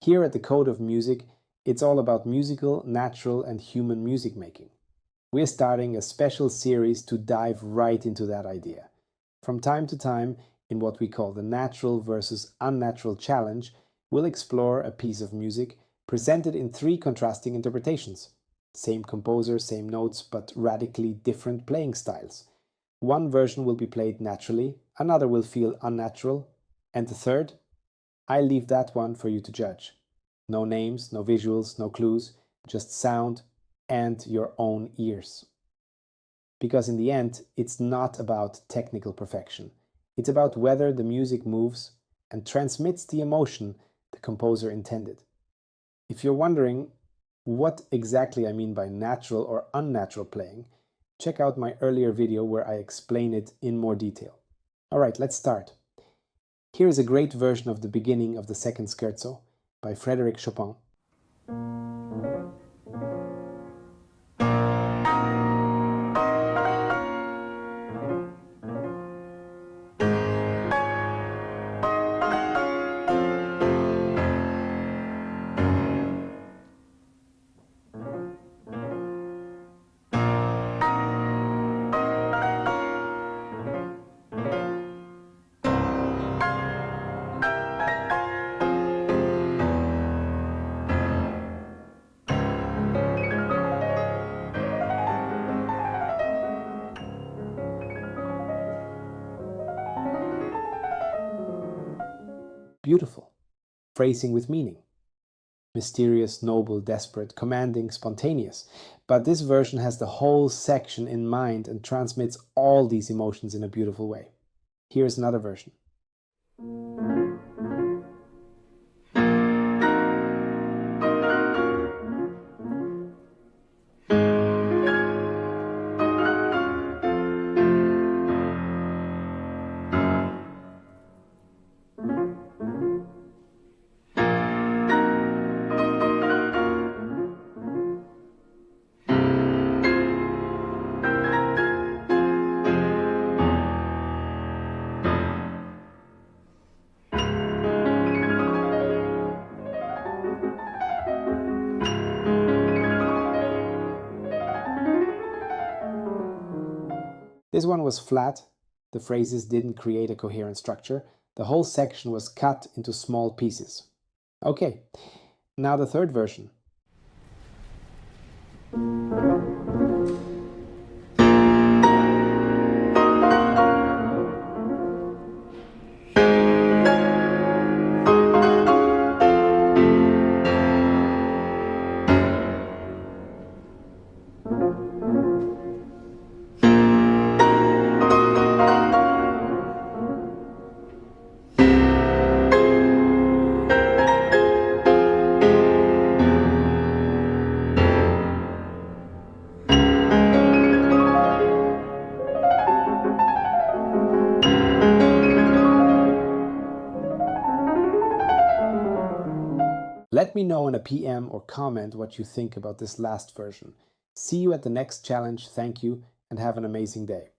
Here at the Code of Music, it's all about musical, natural, and human music making. We're starting a special series to dive right into that idea. From time to time, in what we call the natural versus unnatural challenge, we'll explore a piece of music presented in three contrasting interpretations. Same composer, same notes, but radically different playing styles. One version will be played naturally, another will feel unnatural, and the third? I leave that one for you to judge. No names, no visuals, no clues, just sound and your own ears. Because in the end, it's not about technical perfection. It's about whether the music moves and transmits the emotion the composer intended. If you're wondering what exactly I mean by natural or unnatural playing, check out my earlier video where I explain it in more detail. Alright, let's start. Here is a great version of the beginning of the second scherzo by Frédéric Chopin. Beautiful. Phrasing with meaning. Mysterious, noble, desperate, commanding, spontaneous. But this version has the whole section in mind and transmits all these emotions in a beautiful way. Here's another version. This one was flat, the phrases didn't create a coherent structure, the whole section was cut into small pieces. Okay, now the third version. Let me know in a PM or comment what you think about this last version. See you at the next challenge, thank you, and have an amazing day.